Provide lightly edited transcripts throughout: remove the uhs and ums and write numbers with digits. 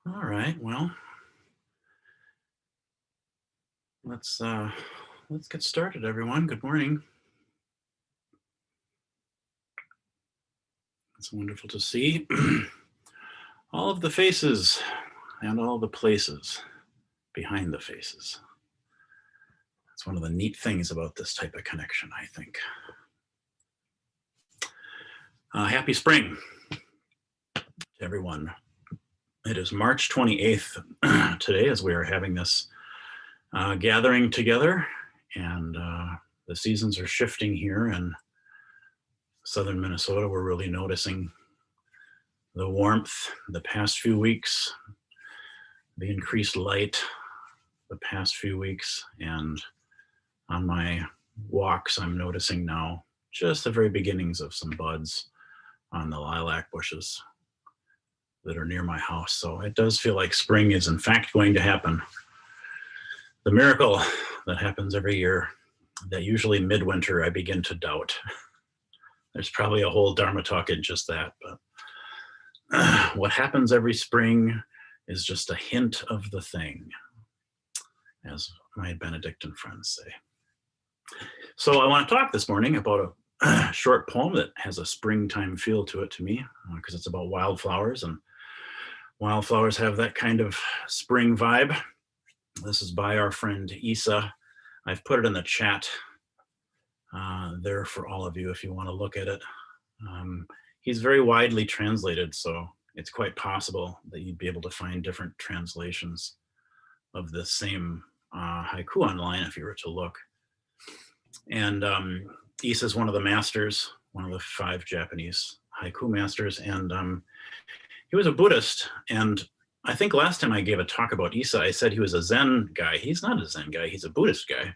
All right, well, let's uh let's get started, everyone. Good morning. It's wonderful to see all of the faces and all the places behind the faces. That's one of the neat things about this type of connection, I think. Happy spring to everyone. It is March 28th today as we are having this gathering together, and the seasons are shifting here in southern Minnesota. We're really noticing the warmth the past few weeks, the increased light the past few weeks, and on my walks, I'm noticing now just the very beginnings of some buds on the lilac bushes that are near my house. So it does feel like spring is in fact going to happen. The miracle that happens every year that usually midwinter I begin to doubt. There's probably a whole Dharma talk in just that, but what happens every spring is just a hint of the thing, as my Benedictine friends say. So I want to talk this morning about a short poem that has a springtime feel to it to me, because it's about wildflowers, and wildflowers have that kind of spring vibe. This is by our friend Isa. I've put it in the chat there for all of you if you want to look at it. He's very widely translated, so it's quite possible that you'd be able to find different translations of the same haiku online if you were to look. And Isa is one of the masters, one of the 5 Japanese haiku masters, and he was a Buddhist. And I think last time I gave a talk about Isa, I said he was a Zen guy. He's not a Zen guy, he's a Buddhist guy.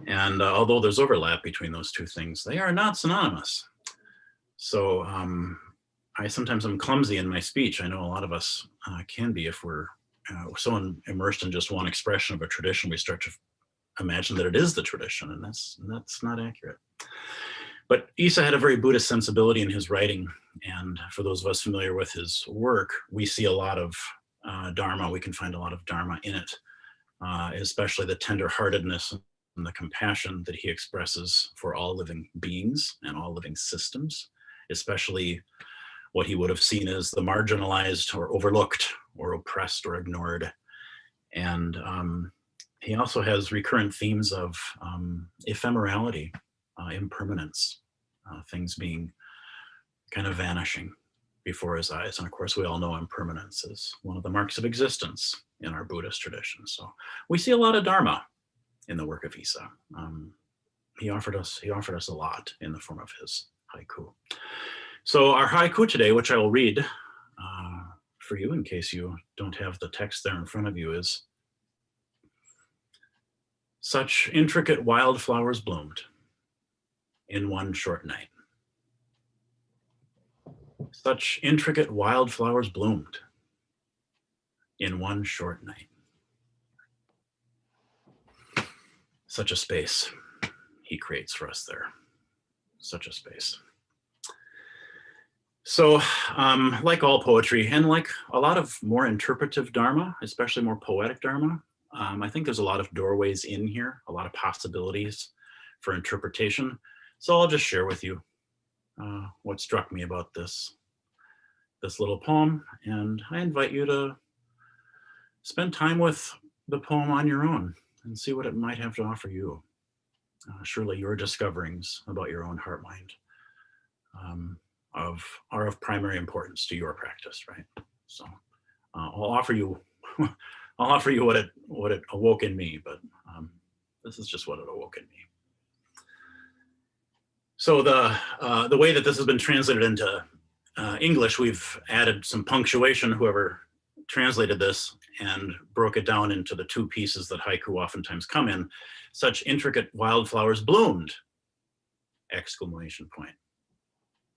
And although there's overlap between those two things, they are not synonymous. So I sometimes am clumsy in my speech. I know a lot of us can be if we're so immersed in just one expression of a tradition, we start to imagine that it is the tradition, and that's not accurate. But Isa had a very Buddhist sensibility in his writing, and for those of us familiar with his work, we see a lot of Dharma. We can find a lot of Dharma in it, especially the tenderheartedness and the compassion that he expresses for all living beings and all living systems, especially what he would have seen as the marginalized or overlooked or oppressed or ignored. And he also has recurrent themes of ephemerality, impermanence, things being kind of vanishing before his eyes. And of course, we all know impermanence is one of the marks of existence in our Buddhist tradition. So we see a lot of Dharma in the work of Isa. He offered us a lot in the form of his haiku. So our haiku today, which I will read for you in case you don't have the text there in front of you, is: such intricate wildflowers bloomed in one short night. Such intricate wildflowers bloomed in one short night. Such a space he creates for us there. Such a space. So, like all poetry, and like a lot of more interpretive Dharma, especially more poetic Dharma, I think there's a lot of doorways in here, a lot of possibilities for interpretation. So I'll just share with you what struck me about this little poem, and I invite you to spend time with the poem on your own and see what it might have to offer you. Surely your discoverings about your own heart mind are of primary importance to your practice, right? So I'll offer you what it awoke in me, but this is just what it awoke in me. So the way that this has been translated into English, we've added some punctuation, whoever translated this, and broke it down into the 2 pieces that haiku oftentimes come in. Such intricate wildflowers bloomed, exclamation point,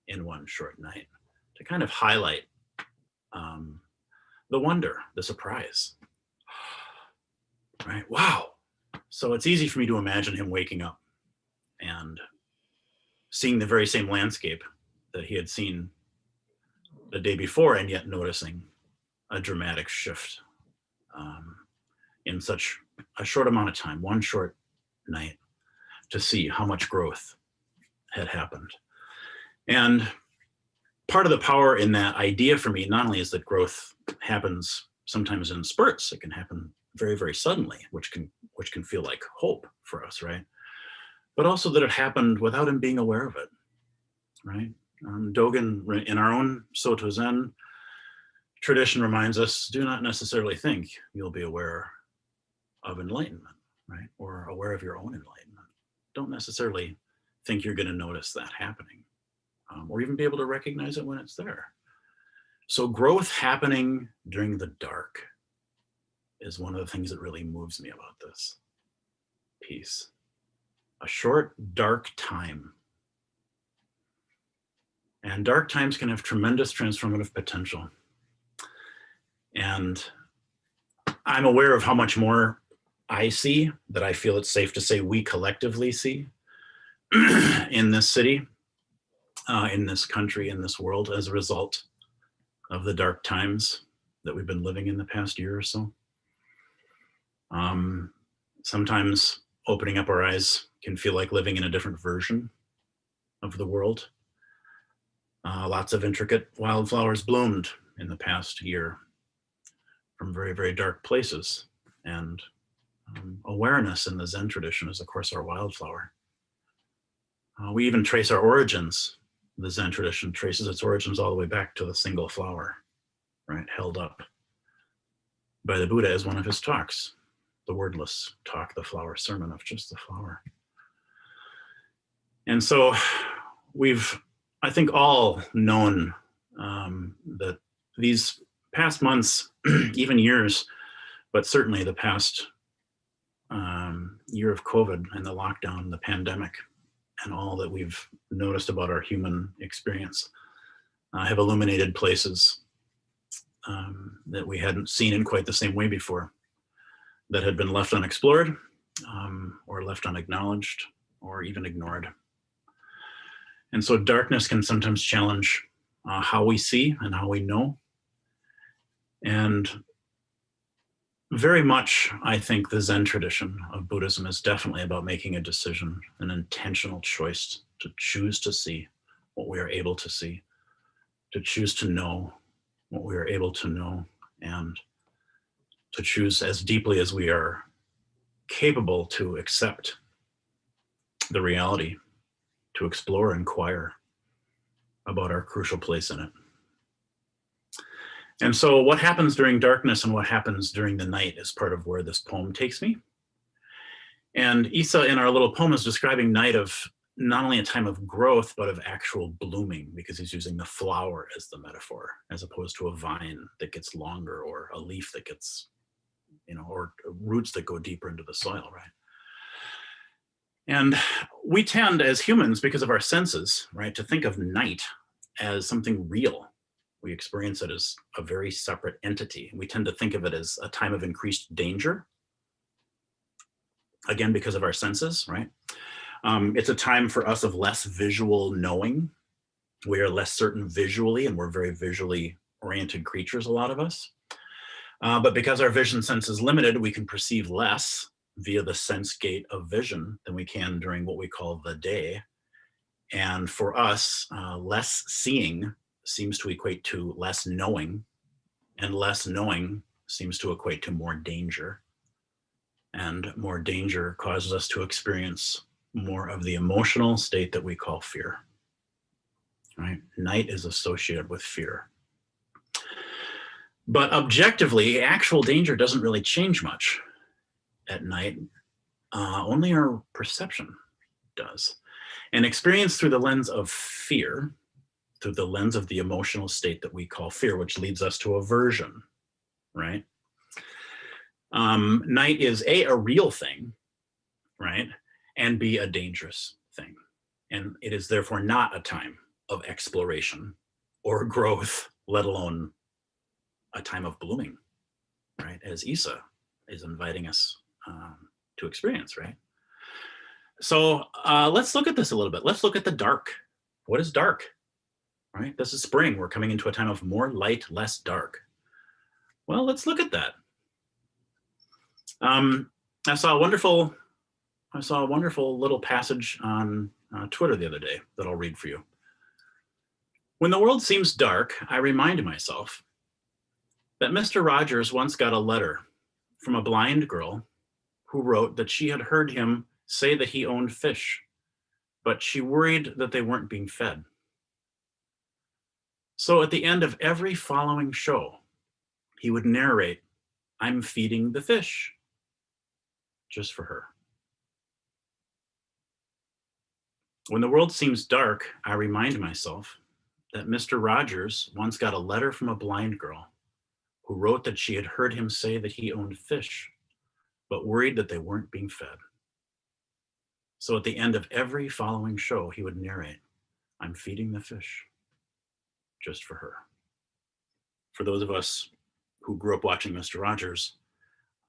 in one short night, to kind of highlight the wonder, the surprise. Right? Wow. So it's easy for me to imagine him waking up and seeing the very same landscape that he had seen the day before, and yet noticing a dramatic shift in such a short amount of time, one short night, to see how much growth had happened. And part of the power in that idea for me, not only is that growth happens sometimes in spurts, it can happen very, very suddenly, which can feel like hope for us, right? But also that it happened without him being aware of it, right? Dogen, in our own Soto Zen tradition, reminds us, do not necessarily think you'll be aware of enlightenment, right? Or aware of your own enlightenment. Don't necessarily think you're going to notice that happening, or even be able to recognize it when it's there. So growth happening during the dark is one of the things that really moves me about this piece. A short, dark time. And dark times can have tremendous transformative potential. And I'm aware of how much more I see, that I feel it's safe to say we collectively see in this city, in this country, in this world, as a result of the dark times that we've been living in the past year or so. Sometimes opening up our eyes can feel like living in a different version of the world. Lots of intricate wildflowers bloomed in the past year from very, very dark places. And awareness in the Zen tradition is, of course, our wildflower. We even trace our origins. The Zen tradition traces its origins all the way back to the single flower, right? Held up by the Buddha as one of his talks, the wordless talk, the flower sermon of just the flower. And so we've, I think, all known that these past months, even years, but certainly the past year of COVID and the lockdown, the pandemic, and all that we've noticed about our human experience have illuminated places that we hadn't seen in quite the same way before, that had been left unexplored, or left unacknowledged, or even ignored. And so darkness can sometimes challenge how we see and how we know. And very much, I think the Zen tradition of Buddhism is definitely about making a decision, an intentional choice to choose to see what we are able to see, to choose to know what we are able to know, and to choose as deeply as we are capable to accept the reality, to explore, inquire about our crucial place in it. And so what happens during darkness and what happens during the night is part of where this poem takes me. And Isa, in our little poem, is describing night of not only a time of growth, but of actual blooming, because he's using the flower as the metaphor, as opposed to a vine that gets longer, or a leaf that gets, or roots that go deeper into the soil, right? And we tend, as humans, because of our senses, right, to think of night as something real. We experience it as a very separate entity. We tend to think of it as a time of increased danger. Again, because of our senses, right? It's a time for us of less visual knowing. We are less certain visually, and we're very visually oriented creatures, a lot of us. But because our vision sense is limited, we can perceive less via the sense gate of vision than we can during what we call the day. And for us, less seeing seems to equate to less knowing, and less knowing seems to equate to more danger. And more danger causes us to experience more of the emotional state that we call fear, right? Night is associated with fear. But objectively, actual danger doesn't really change much at night. Only our perception does. And experience through the lens of fear, through the lens of the emotional state that we call fear, which leads us to aversion, right? Night is A, real thing, right? And B, a dangerous thing. And it is therefore not a time of exploration or growth, let alone a time of blooming, right? As Isa is inviting us to experience, right? So let's look at this a little bit. Let's look at the dark. What is dark, right? This is spring. We're coming into a time of more light, less dark. Well, let's look at that. I saw a wonderful little passage on Twitter the other day that I'll read for you. When the world seems dark, I remind myself that Mr. Rogers once got a letter from a blind girl who wrote that she had heard him say that he owned fish, but she worried that they weren't being fed. So at the end of every following show, he would narrate, "I'm feeding the fish," just for her. When the world seems dark, I remind myself that Mr. Rogers once got a letter from a blind girl who wrote that she had heard him say that he owned fish, but worried that they weren't being fed. So at the end of every following show, he would narrate, "I'm feeding the fish," just for her. For those of us who grew up watching Mr. Rogers,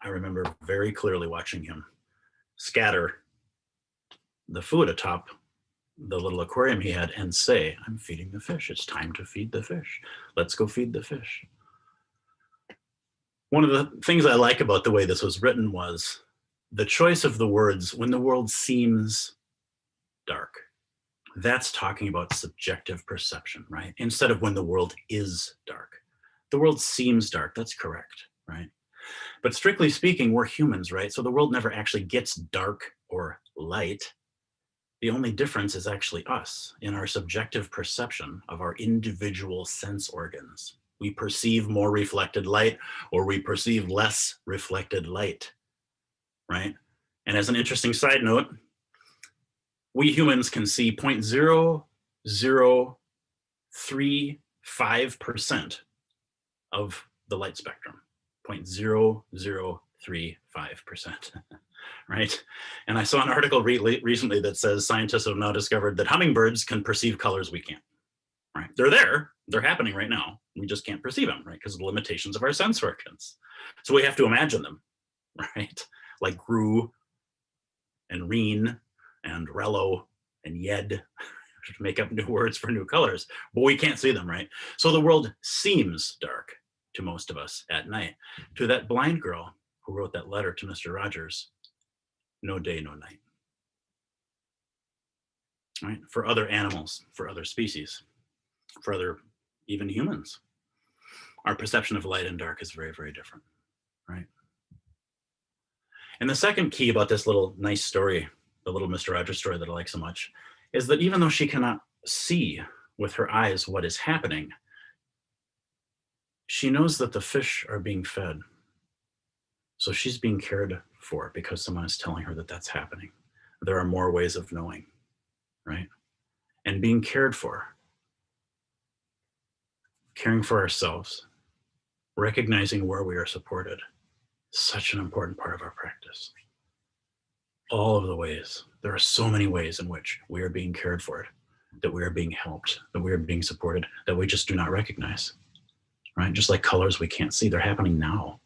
I remember very clearly watching him scatter the food atop the little aquarium he had and say, "I'm feeding the fish. It's time to feed the fish. Let's go feed the fish." One of the things I like about the way this was written was the choice of the words, "when the world seems dark." That's talking about subjective perception, right? Instead of "when the world is dark." The world seems dark. That's correct, right? But strictly speaking, we're humans, right? So the world never actually gets dark or light. The only difference is actually us in our subjective perception of our individual sense organs. We perceive more reflected light or we perceive less reflected light, right? And as an interesting side note, we humans can see 0.0035% of the light spectrum, 0.0035%, right? And I saw an article recently that says scientists have now discovered that hummingbirds can perceive colors we can't, right? They're there, they're happening right now. We just can't perceive them, right? Because of the limitations of our sense organs. So we have to imagine them, right? Like Gru and Reen and Rello and Yed, to make up new words for new colors, but we can't see them, right? So the world seems dark to most of us at night. To that blind girl who wrote that letter to Mr. Rogers, no day, no night. Right? For other animals, for other species, for other even humans, our perception of light and dark is very, very different, right? And the second key about this little nice story, the little Mr. Rogers story that I like so much, is that even though she cannot see with her eyes what is happening, she knows that the fish are being fed. So she's being cared for because someone is telling her that that's happening. There are more ways of knowing, right? And being cared for, caring for ourselves, recognizing where we are supported, such an important part of our practice. All of the ways, there are so many ways in which we are being cared for, that we are being helped, that we are being supported, that we just do not recognize, right? Just like colors we can't see, they're happening now.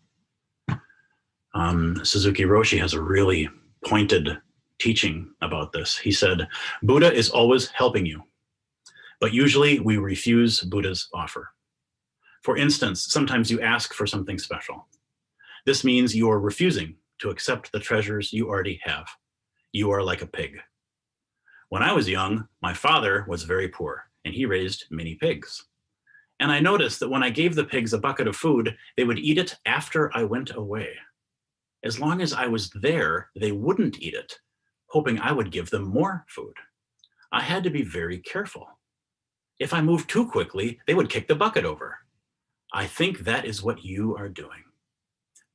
Suzuki Roshi has a really pointed teaching about this. He said, Buddha is always helping you, but usually we refuse Buddha's offer. For instance, sometimes you ask for something special. This means you are refusing to accept the treasures you already have. You are like a pig. When I was young, my father was very poor and he raised many pigs. And I noticed that when I gave the pigs a bucket of food, they would eat it after I went away. As long as I was there, they wouldn't eat it, hoping I would give them more food. I had to be very careful. If I moved too quickly, they would kick the bucket over. I think that is what you are doing.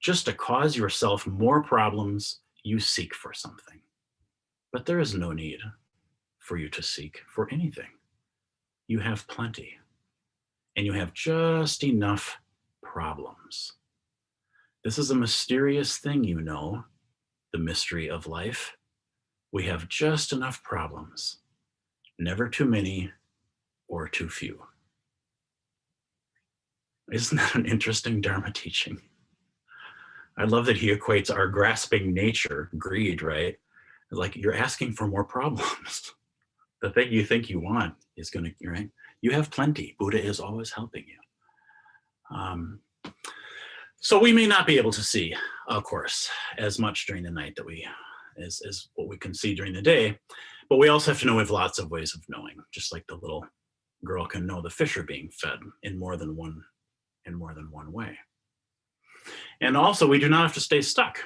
Just to cause yourself more problems, you seek for something. But there is no need for you to seek for anything. You have plenty, and you have just enough problems. This is a mysterious thing, you know, the mystery of life. We have just enough problems, never too many or too few. Isn't that an interesting Dharma teaching? I love that he equates our grasping nature, greed, right? Like you're asking for more problems. The thing you think you want is going to, right? You have plenty. Buddha is always helping you. So we may not be able to see, of course, as much during the night that as what we can see during the day, but we also have to know we have lots of ways of knowing, just like the little girl can know the fish are being fed in more than one way. And also, we do not have to stay stuck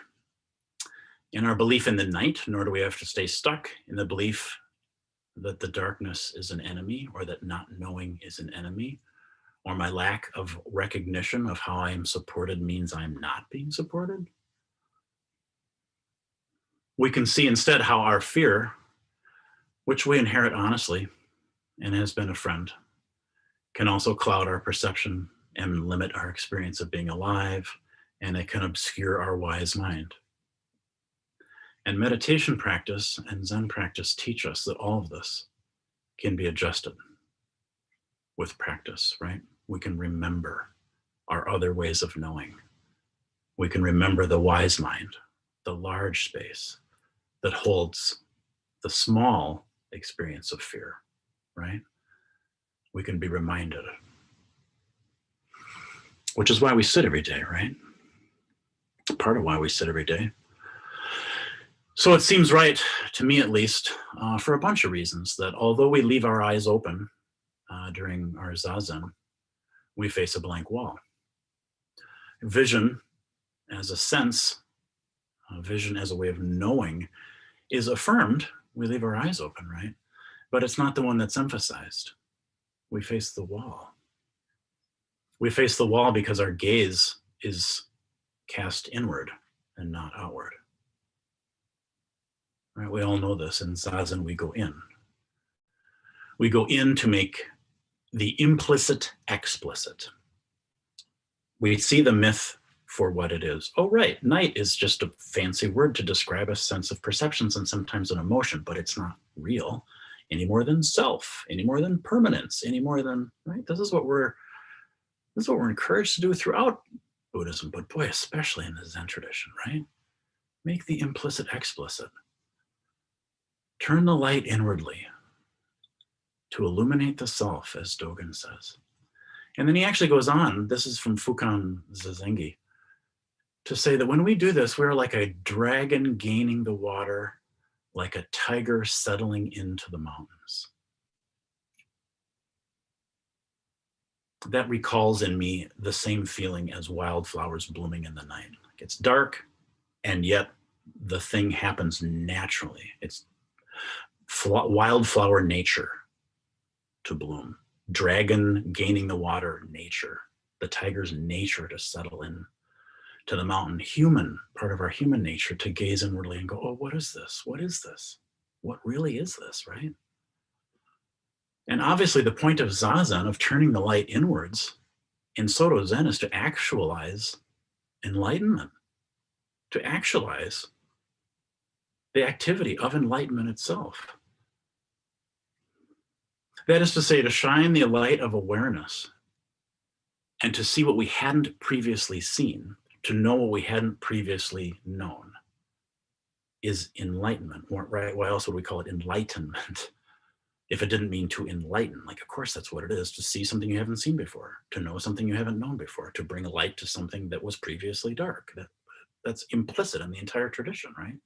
in our belief in the night, nor do we have to stay stuck in the belief that the darkness is an enemy, or that not knowing is an enemy, or my lack of recognition of how I am supported means I'm not being supported. We can see instead how our fear, which we inherit honestly and has been a friend, can also cloud our perception and limit our experience of being alive, and it can obscure our wise mind. And meditation practice and Zen practice teach us that all of this can be adjusted with practice, right? We can remember our other ways of knowing. We can remember the wise mind, the large space that holds the small experience of fear, right? We can be reminded, which is why we sit every day, right? Part of why we sit every day. So it seems right, to me at least, for a bunch of reasons, that although we leave our eyes open during our zazen, we face a blank wall. Vision as a sense, vision as a way of knowing is affirmed. We leave our eyes open, right? But it's not the one that's emphasized. We face the wall. We face the wall because our gaze is cast inward and not outward. Right? We all know this. In Zazen, we go in. We go in to make the implicit explicit. We see the myth for what it is. Oh, right, night is just a fancy word to describe a sense of perceptions and sometimes an emotion, but it's not real any more than self, any more than permanence, any more than, right? This is what we're encouraged to do throughout Buddhism, but boy, especially in the Zen tradition, right? Make the implicit explicit. Turn the light inwardly to illuminate the self, as Dogen says. And then he actually goes on, this is from Fukan Zazengi, to say that when we do this, we're like a dragon gaining the water, like a tiger settling into the mountains. That recalls in me the same feeling as wildflowers blooming in the night. It's dark, and yet the thing happens naturally. It's wildflower nature to bloom. Dragon gaining the water nature. The tiger's nature to settle in to the mountain. Human, part of our human nature to gaze inwardly and go, oh, what is this? What is this? What really is this, right? And obviously the point of Zazen, of turning the light inwards in Soto Zen, is to actualize enlightenment, to actualize the activity of enlightenment itself. That is to say, to shine the light of awareness and to see what we hadn't previously seen, to know what we hadn't previously known, is enlightenment, right? Why else would we call it enlightenment if it didn't mean to enlighten? Like, of course, that's what it is, to see something you haven't seen before, to know something you haven't known before, to bring a light to something that was previously dark. That's implicit in the entire tradition, right?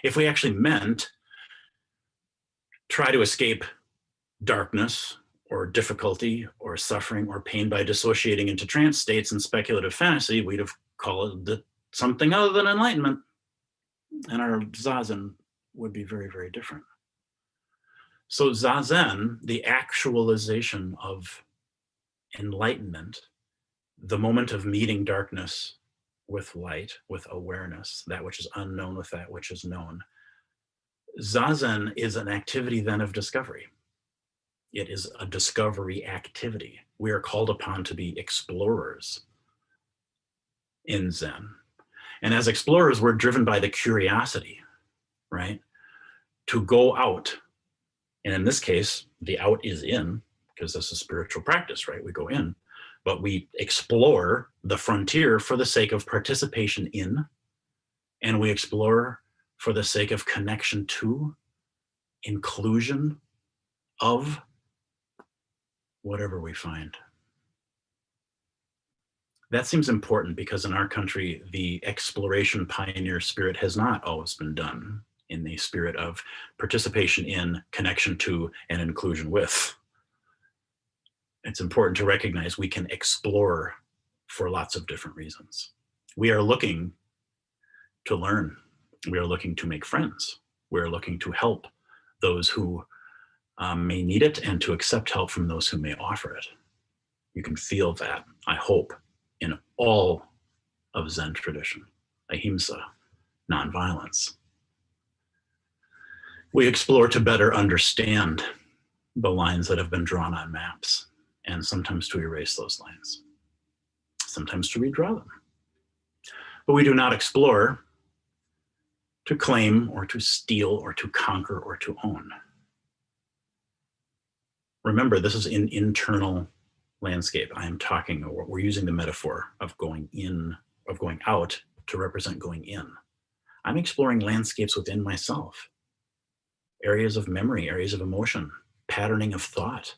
If we actually meant try to escape darkness or difficulty or suffering or pain by dissociating into trance states and speculative fantasy, we'd have called it something other than enlightenment. And our Zazen would be very, very different. So Zazen, the actualization of enlightenment, the moment of meeting darkness with light, with awareness, that which is unknown with that which is known. Zazen is an activity then of discovery. It is a discovery activity. We are called upon to be explorers in Zen. And as explorers, we're driven by the curiosity, right? To go out. And in this case, the out is in, because this is spiritual practice, right? We go in, but we explore the frontier for the sake of participation in, and we explore for the sake of connection to, inclusion of whatever we find. That seems important because in our country, the exploration pioneer spirit has not always been done in the spirit of participation in, connection to, and inclusion with. It's important to recognize we can explore for lots of different reasons. We are looking to learn. We are looking to make friends. We're looking to help those who may need it and to accept help from those who may offer it. You can feel that, I hope, in all of Zen tradition, ahimsa, nonviolence. We explore to better understand the lines that have been drawn on maps, and sometimes to erase those lines, sometimes to redraw them. But we do not explore to claim or to steal or to conquer or to own. Remember, this is an internal landscape. I am talking, or we're using the metaphor of going in, of going out to represent going in. I'm exploring landscapes within myself, areas of memory, areas of emotion, patterning of thought,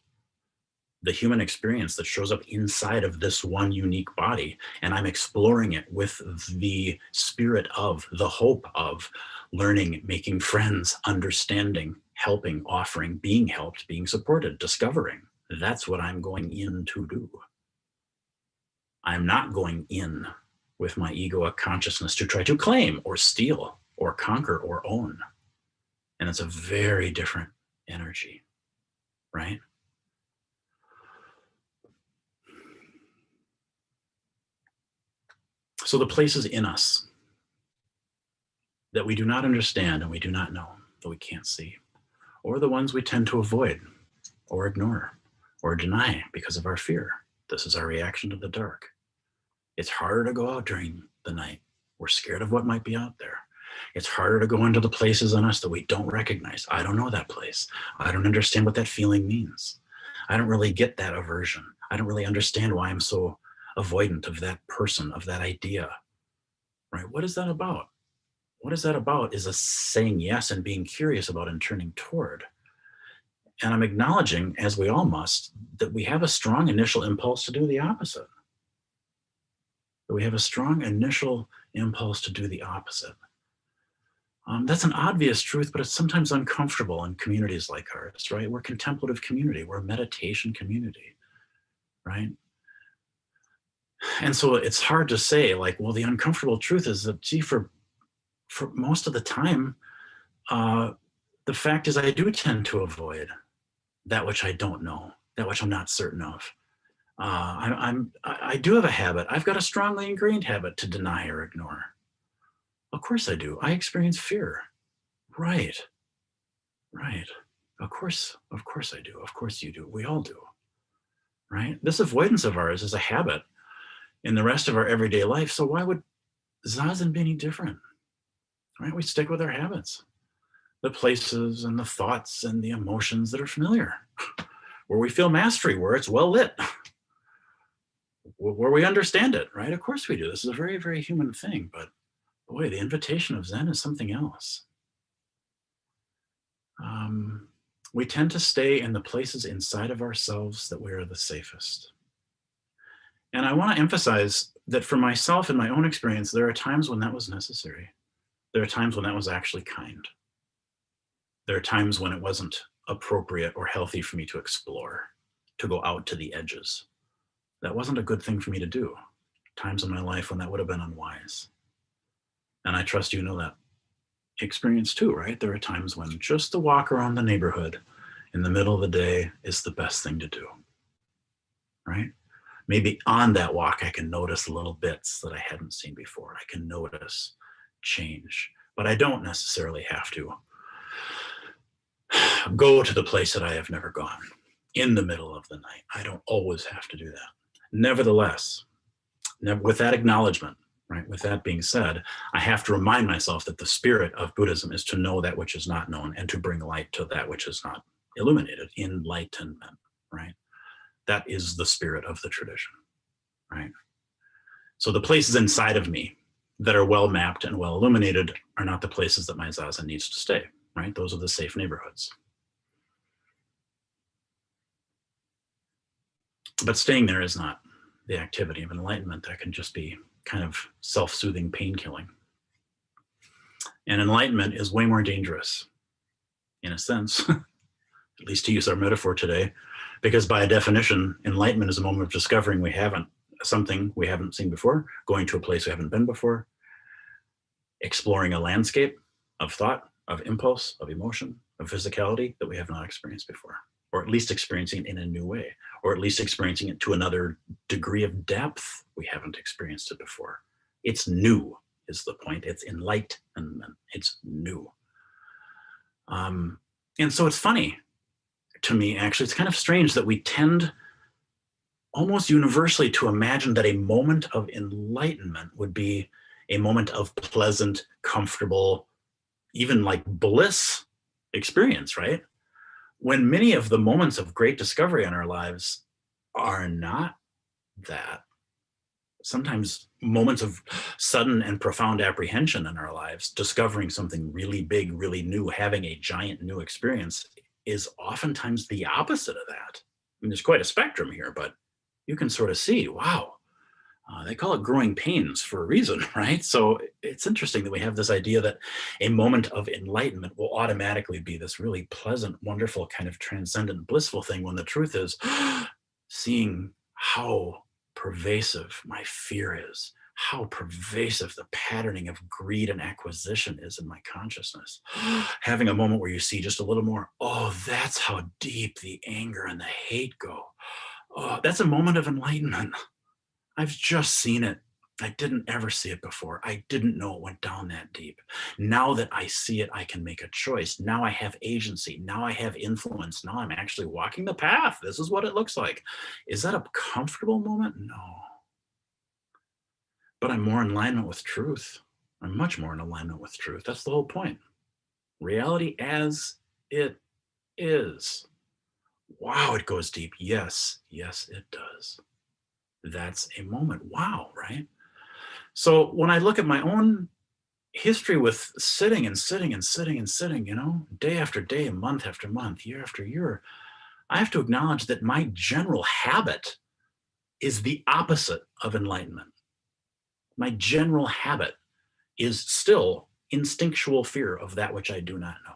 the human experience that shows up inside of this one unique body. And I'm exploring it with the spirit of, the hope of learning, making friends, understanding, helping, offering, being helped, being supported, discovering. That's what I'm going in to do. I'm not going in with my egoic consciousness to try to claim or steal or conquer or own. And it's a very different energy, right? So the places in us that we do not understand and we do not know, that we can't see, or the ones we tend to avoid or ignore or deny because of our fear. This is our reaction to the dark. It's harder to go out during the night. We're scared of what might be out there. It's harder to go into the places in us that we don't recognize. I don't know that place. I don't understand what that feeling means. I don't really get that aversion. I don't really understand why I'm so avoidant of that person, of that idea, right? What is that about? What is that about is a saying yes and being curious about and turning toward. And I'm acknowledging, as we all must, that we have a strong initial impulse to do the opposite. That we have a strong initial impulse to do the opposite. That's an obvious truth, but it's sometimes uncomfortable in communities like ours, right? We're a contemplative community. We're a meditation community, right? And so it's hard to say, like, well, the uncomfortable truth is that, gee, for most of the time, the fact is I do tend to avoid that which I don't know, that which I'm not certain of. I do have a habit. I've got a strongly ingrained habit to deny or ignore. Of course I do. I experience fear. Right. Of course I do. Of course you do. We all do. Right? This avoidance of ours is a habit in the rest of our everyday life. So why would Zazen be any different? Right? We stick with our habits, the places and the thoughts and the emotions that are familiar, where we feel mastery, where it's well lit, where we understand it, right? Of course we do. This is a very, very human thing, but boy, the invitation of Zen is something else. We tend to stay in the places inside of ourselves that we are the safest. And I want to emphasize that for myself in my own experience, there are times when that was necessary. There are times when that was actually kind. There are times when it wasn't appropriate or healthy for me to explore, to go out to the edges. That wasn't a good thing for me to do. Times in my life when that would have been unwise. And I trust you know that experience too, right? There are times when just to walk around the neighborhood in the middle of the day is the best thing to do, right? Maybe on that walk, I can notice little bits that I hadn't seen before. I can notice change, but I don't necessarily have to go to the place that I have never gone in the middle of the night. I don't always have to do that. Nevertheless, with that acknowledgement, right? With that being said, I have to remind myself that the spirit of Buddhism is to know that which is not known and to bring light to that which is not illuminated, enlightenment, right? That is the spirit of the tradition, right? So the places inside of me that are well mapped and well illuminated are not the places that my Zazen needs to stay, right? Those are the safe neighborhoods. But staying there is not the activity of enlightenment that can just be kind of self-soothing pain killing. And enlightenment is way more dangerous, in a sense, at least to use our metaphor today, because by definition, enlightenment is a moment of discovering something we haven't seen before, going to a place we haven't been before, exploring a landscape of thought, of impulse, of emotion, of physicality that we have not experienced before, or at least experiencing it in a new way, or at least experiencing it to another degree of depth we haven't experienced it before. It's new is the point. It's enlightenment. It's new. And so it's funny to me, actually, it's kind of strange that we tend almost universally to imagine that a moment of enlightenment would be a moment of pleasant, comfortable, even like bliss experience, right? When many of the moments of great discovery in our lives are not that. Sometimes moments of sudden and profound apprehension in our lives, discovering something really big, really new, having a giant new experience is oftentimes the opposite of that. I mean, there's quite a spectrum here, but you can sort of see, wow, they call it growing pains for a reason, right? So it's interesting that we have this idea that a moment of enlightenment will automatically be this really pleasant, wonderful, kind of transcendent, blissful thing, when the truth is seeing how pervasive my fear is, how pervasive the patterning of greed and acquisition is in my consciousness. Having a moment where you see just a little more, oh, that's how deep the anger and the hate go. Oh, that's a moment of enlightenment. I've just seen it. I didn't ever see it before. I didn't know it went down that deep. Now that I see it, I can make a choice. Now I have agency. Now I have influence. Now I'm actually walking the path. This is what it looks like. Is that a comfortable moment? No. But I'm more in alignment with truth. I'm much more in alignment with truth. That's the whole point. Reality as it is. Wow, it goes deep. Yes, yes, it does. That's a moment. Wow, right? So when I look at my own history with sitting and sitting and sitting and sitting, day after day, month after month, year after year, I have to acknowledge that my general habit is the opposite of enlightenment. My general habit is still instinctual fear of that which I do not know.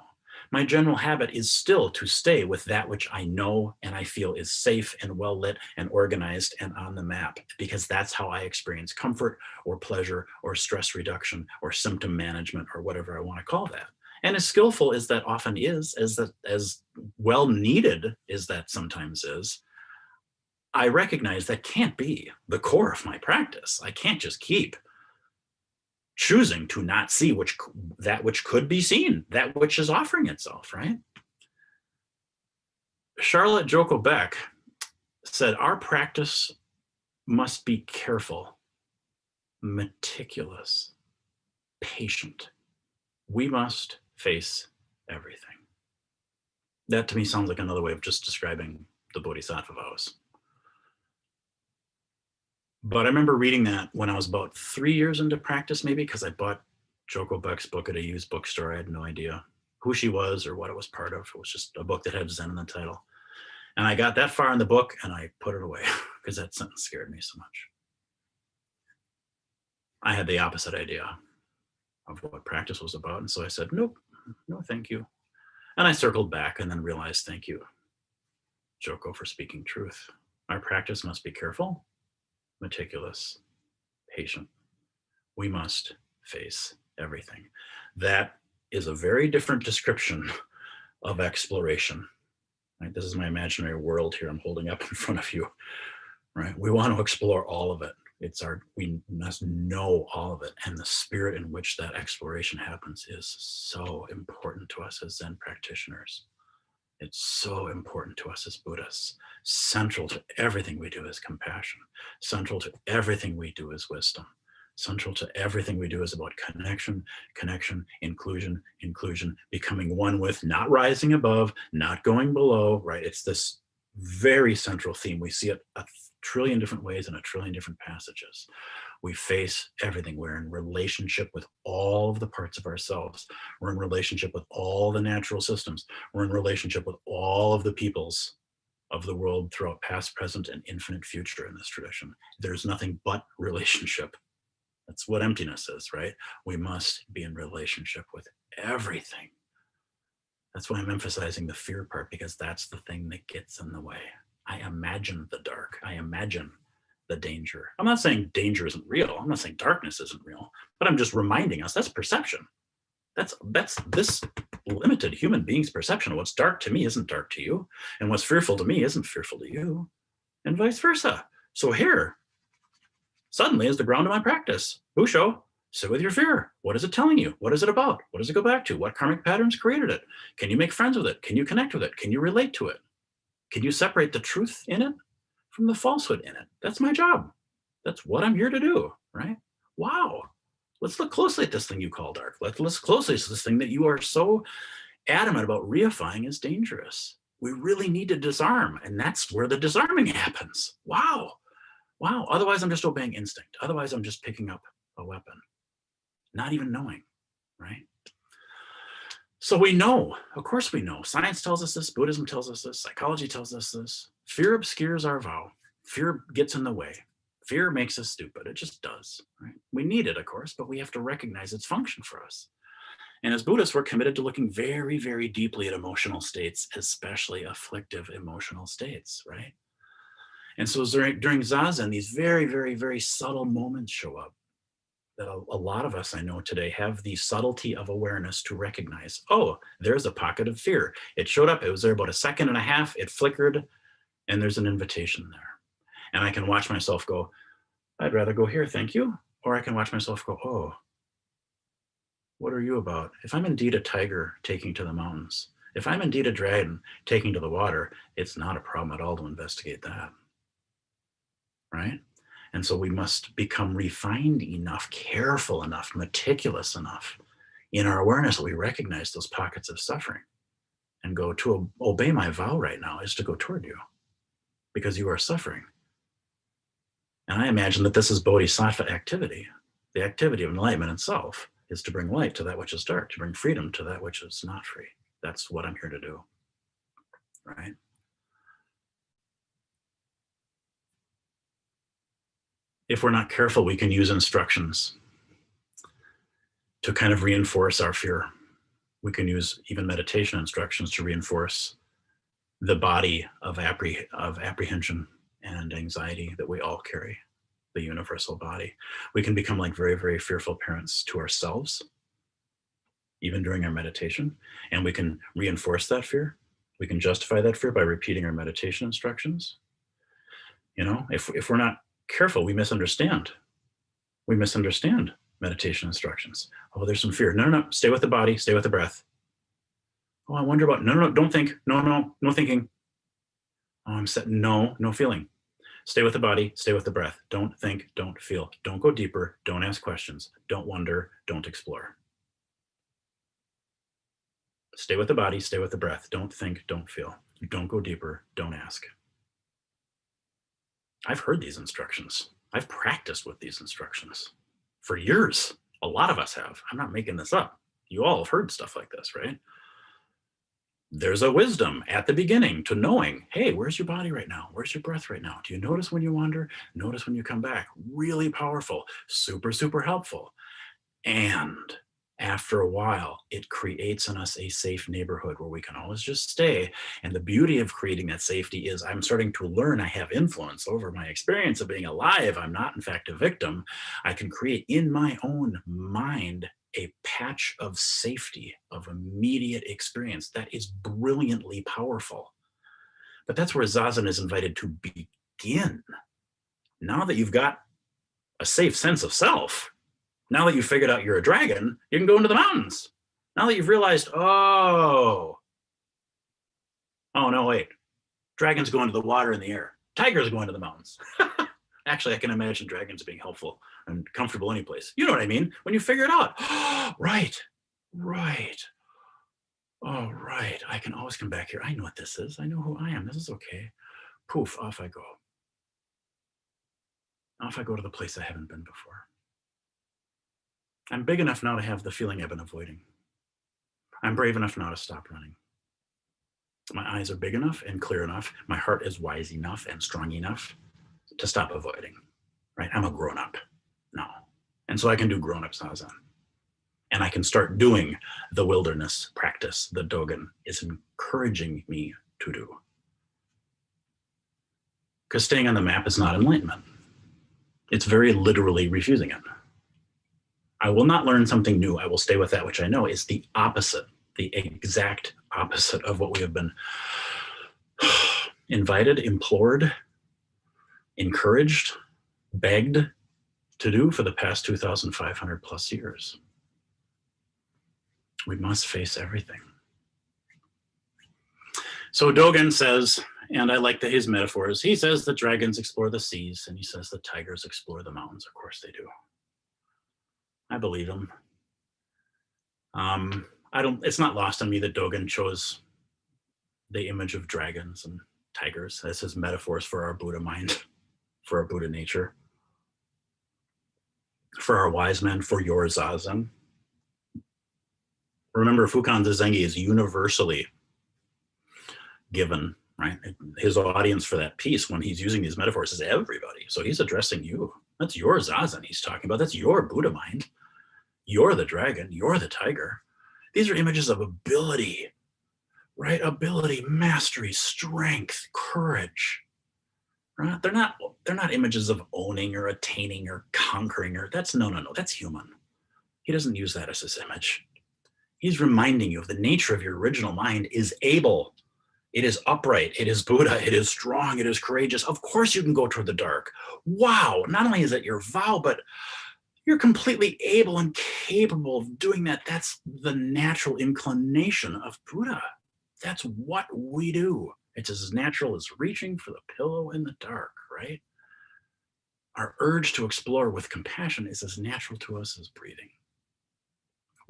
My general habit is still to stay with that which I know and I feel is safe and well lit and organized and on the map, because that's how I experience comfort or pleasure or stress reduction or symptom management or whatever I want to call that. And as skillful as that often is, as well needed as that sometimes is, I recognize that can't be the core of my practice. I can't just keep choosing to not see that which could be seen, that which is offering itself, right? Charlotte Joko Beck said, our practice must be careful, meticulous, patient. We must face everything. That to me sounds like another way of just describing the Bodhisattva vows. But I remember reading that when I was about 3 years into practice, maybe, because I bought Joko Beck's book at a used bookstore. I had no idea who she was or what it was part of. It was just a book that had Zen in the title. And I got that far in the book and I put it away because that sentence scared me so much. I had the opposite idea of what practice was about. And so I said, nope, no, thank you. And I circled back and then realized, thank you, Joko, for speaking truth. Our practice must be careful, meticulous, patient. We must face everything. That is a very different description of exploration. Right? This is my imaginary world here I'm holding up in front of you. Right? We want to explore all of it. We must know all of it. And the spirit in which that exploration happens is so important to us as Zen practitioners. It's so important to us as Buddhists. Central to everything we do is compassion. Central to everything we do is wisdom. Central to everything we do is about connection, inclusion, becoming one with, not rising above, not going below, right? It's this very central theme. We see it a trillion different ways in a trillion different passages. We face everything. We're in relationship with all of the parts of ourselves. We're in relationship with all the natural systems. We're in relationship with all of the peoples of the world throughout past, present, and infinite future in this tradition. There's nothing but relationship. That's what emptiness is, right? We must be in relationship with everything. That's why I'm emphasizing the fear part, because that's the thing that gets in the way. I imagine the dark. I imagine the danger. I'm not saying danger isn't real. I'm not saying darkness isn't real, but I'm just reminding us that's perception. That's this limited human being's perception. What's dark to me isn't dark to you, and what's fearful to me isn't fearful to you, and vice versa. So here, suddenly, is the ground of my practice. Busho, sit with your fear. What is it telling you? What is it about? What does it go back to? What karmic patterns created it? Can you make friends with it? Can you connect with it? Can you relate to it? Can you separate the truth in it from the falsehood in it? That's my job. That's what I'm here to do, right? Wow. Let's look closely at this thing you call dark. Let's look closely at this thing that you are so adamant about reifying as dangerous. We really need to disarm, and that's where the disarming happens. Wow. Wow. Otherwise, I'm just obeying instinct. Otherwise, I'm just picking up a weapon, not even knowing, right? So we know, of course we know. Science tells us this, Buddhism tells us this, psychology tells us this. Fear obscures our vow. Fear gets in the way. Fear makes us stupid. It just does, right? We need it, of course, but we have to recognize its function for us. And as Buddhists, we're committed to looking very, very deeply at emotional states, especially afflictive emotional states, right? And so during Zazen, these very, very, very subtle moments show up that a lot of us I know today have the subtlety of awareness to recognize, oh, there's a pocket of fear. It showed up, it was there about a second and a half, it flickered, and there's an invitation there. And I can watch myself go, I'd rather go here, thank you. Or I can watch myself go, oh, what are you about? If I'm indeed a tiger taking to the mountains, if I'm indeed a dragon taking to the water, it's not a problem at all to investigate that, right? And so we must become refined enough, careful enough, meticulous enough in our awareness that we recognize those pockets of suffering and go, to obey my vow right now is to go toward you because you are suffering. And I imagine that this is bodhisattva activity. The activity of enlightenment itself is to bring light to that which is dark, to bring freedom to that which is not free. That's what I'm here to do, right? If we're not careful, we can use instructions to kind of reinforce our fear. We can use even meditation instructions to reinforce the body of apprehension and anxiety that we all carry, the universal body. We can become like very, very fearful parents to ourselves, even during our meditation, and we can reinforce that fear. We can justify that fear by repeating our meditation instructions. You know, if we're not careful, we misunderstand. We misunderstand meditation instructions. Oh, there's some fear. No, stay with the body, stay with the breath. Oh, I wonder about, no, don't think. No thinking. Oh, I'm set. No feeling. Stay with the body, stay with the breath. Don't think, don't feel. Don't go deeper, don't ask questions. Don't wonder, don't explore. Stay with the body, stay with the breath. Don't think, don't feel. Don't go deeper, don't ask. I've heard these instructions. I've practiced with these instructions for years. A lot of us have. I'm not making this up. You all have heard stuff like this, right? There's a wisdom at the beginning to knowing, hey, where's your body right now? Where's your breath right now? Do you notice when you wander? Notice when you come back. Really powerful, super, super helpful. And after a while, it creates in us a safe neighborhood where we can always just stay. And the beauty of creating that safety is I'm starting to learn I have influence over my experience of being alive. I'm not, in fact, a victim. I can create in my own mind a patch of safety, of immediate experience that is brilliantly powerful. But that's where Zazen is invited to begin. Now that you've got a safe sense of self, now that you've figured out you're a dragon, you can go into the mountains. Now that you've realized, oh no, wait, dragons go into the water and the air. Tigers go into the mountains. Actually, I can imagine dragons being helpful and comfortable any place. You know what I mean? When you figure it out, right. Oh, right. I can always come back here. I know what this is. I know who I am. This is okay. Poof, off I go. Off I go to the place I haven't been before. I'm big enough now to have the feeling I've been avoiding. I'm brave enough now to stop running. My eyes are big enough and clear enough. My heart is wise enough and strong enough to stop avoiding, right? I'm a grown-up now. And so I can do grown-up zazen. And I can start doing the wilderness practice that Dogen is encouraging me to do. Because staying on the map is not enlightenment. It's very literally refusing it. I will not learn something new. I will stay with that which I know is the opposite, the exact opposite of what we have been invited, implored, encouraged, begged to do for the past 2,500 plus years. We must face everything. So Dogen says, and I like his metaphors, he says the dragons explore the seas, and he says the tigers explore the mountains. Of course they do. I believe him. It's not lost on me that Dogen chose the image of dragons and tigers as his metaphors for our Buddha mind, for our Buddha nature, for our wise men, for your zazen. Remember, Fukan Zazengi is universally given, right? His audience for that piece, when he's using these metaphors, is everybody. So he's addressing you. That's your zazen he's talking about. That's your Buddha mind. You're the dragon. You're the tiger. These are images of ability, right? Ability, mastery, strength, courage. Right? They're not images of owning or attaining or conquering, or that's no. That's human. He doesn't use that as his image. He's reminding you of the nature of your original mind is able. It is upright. It is Buddha. It is strong. It is courageous. Of course you can go toward the dark. Wow. Not only is that your vow, but you're completely able and capable of doing that. That's the natural inclination of Buddha. That's what we do. It's as natural as reaching for the pillow in the dark, right? Our urge to explore with compassion is as natural to us as breathing.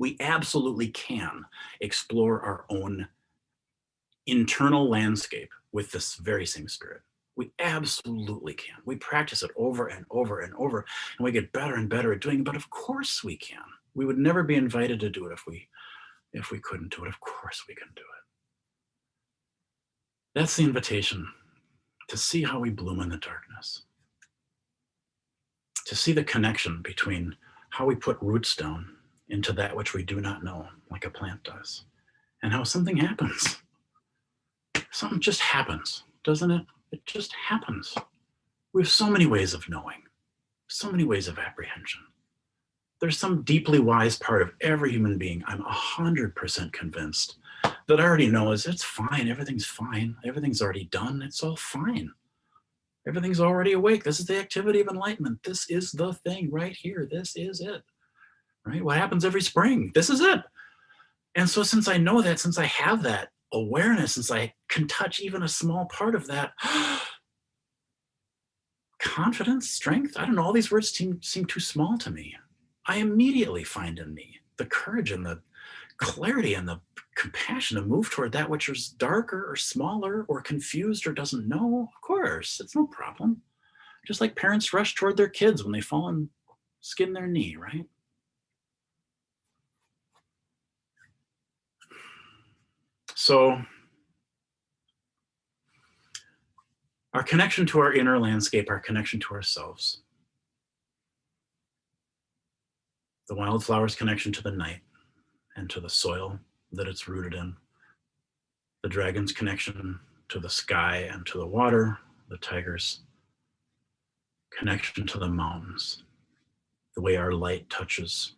We absolutely can explore our own internal landscape with this very same spirit. We absolutely can. We practice it over and over and over, and we get better and better at doing it. But of course we can. We would never be invited to do it if we couldn't do it. Of course we can do it. That's the invitation, to see how we bloom in the darkness, to see the connection between how we put roots down into that which we do not know, like a plant does, and how something happens. Something just happens, doesn't it? It just happens. We have so many ways of knowing, so many ways of apprehension. There's some deeply wise part of every human being, I'm 100% convinced, that I already know is it's fine, everything's fine, everything's already done, it's all fine. Everything's already awake. This is the activity of enlightenment. This is the thing right here. This is it, right? What happens every spring? This is it. And so since I know that, since I have that awareness, since I can touch even a small part of that, confidence, strength, I don't know, all these words seem too small to me. I immediately find in me the courage and the clarity and the compassion to move toward that which is darker or smaller or confused or doesn't know. Of course, it's no problem. Just like parents rush toward their kids when they fall and skin their knee, right? So our connection to our inner landscape, our connection to ourselves, the wildflower's connection to the night and to the soil that it's rooted in, the dragon's connection to the sky and to the water, the tiger's connection to the mountains, the way our light touches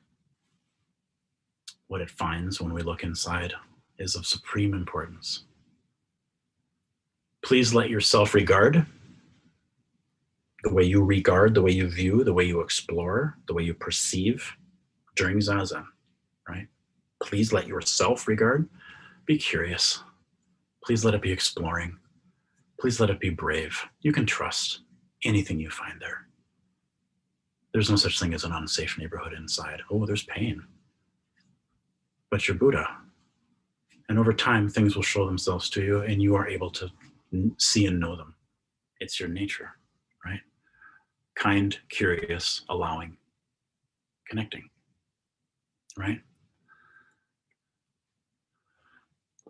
what it finds when we look inside is of supreme importance. Please let yourself regard, the way you regard, the way you view, the way you explore, the way you perceive during Zazen, right? Please let yourself regard, be curious. Please let it be exploring. Please let it be brave. You can trust anything you find there. There's no such thing as an unsafe neighborhood inside. Oh, there's pain. But you're Buddha. And over time, things will show themselves to you and you are able to see and know them. It's your nature, right? Kind, curious, allowing, connecting, right?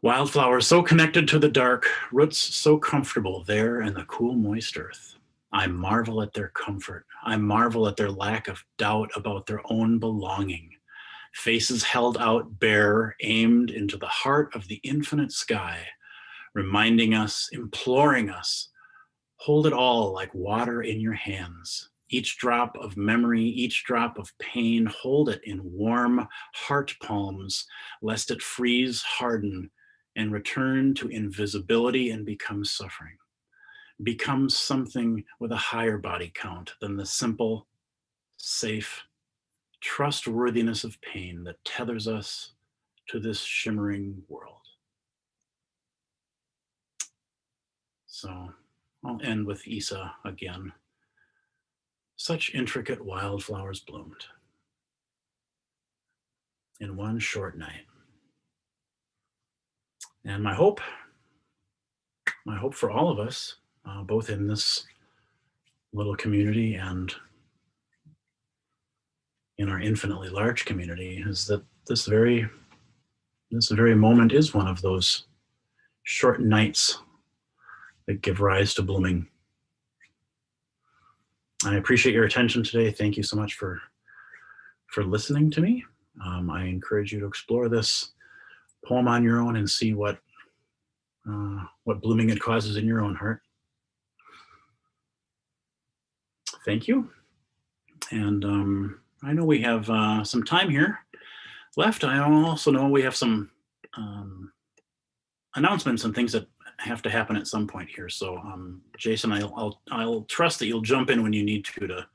Wildflowers so connected to the dark, roots so comfortable there in the cool, moist earth. I marvel at their comfort. I marvel at their lack of doubt about their own belonging. Faces held out bare, aimed into the heart of the infinite sky, reminding us, imploring us, hold it all like water in your hands. Each drop of memory, each drop of pain, hold it in warm heart palms, lest it freeze, harden, and return to invisibility and become suffering. Become something with a higher body count than the simple, safe, trustworthiness of pain that tethers us to this shimmering world. So I'll end with Isa again. Such intricate wildflowers bloomed in one short night. And my hope for all of us, both in this little community and in our infinitely large community, is that this very moment is one of those short nights that give rise to blooming. I appreciate your attention today. Thank you so much for listening to me. I encourage you to explore this poem on your own and see what blooming it causes in your own heart. Thank you. And I know we have some time here left. I also know we have some announcements and things that have to happen at some point here. So Jason, I'll trust that you'll jump in when you need to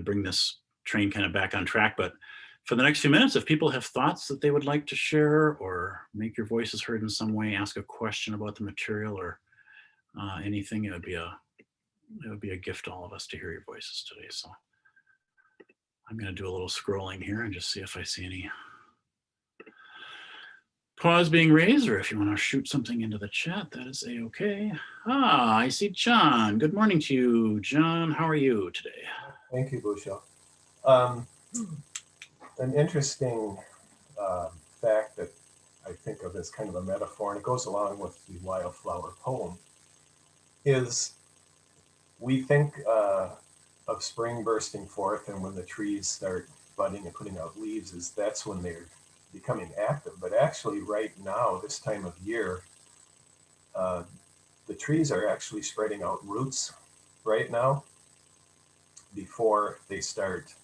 bring this train kind of back on track. But for the next few minutes, if people have thoughts that they would like to share or make your voices heard in some way, ask a question about the material or anything, it would be a gift to all of us to hear your voices today. So I'm going to do a little scrolling here and just see if I see any paws being raised, or if you want to shoot something into the chat, that is a-okay. I see John. Good morning to you, John. How are you today? Thank you, Busha. An interesting fact that I think of as kind of a metaphor, and it goes along with the wildflower poem, is we think of spring bursting forth, and when the trees start budding and putting out leaves, that's when they're becoming active. But actually right now, this time of year, the trees are actually spreading out roots right now before they start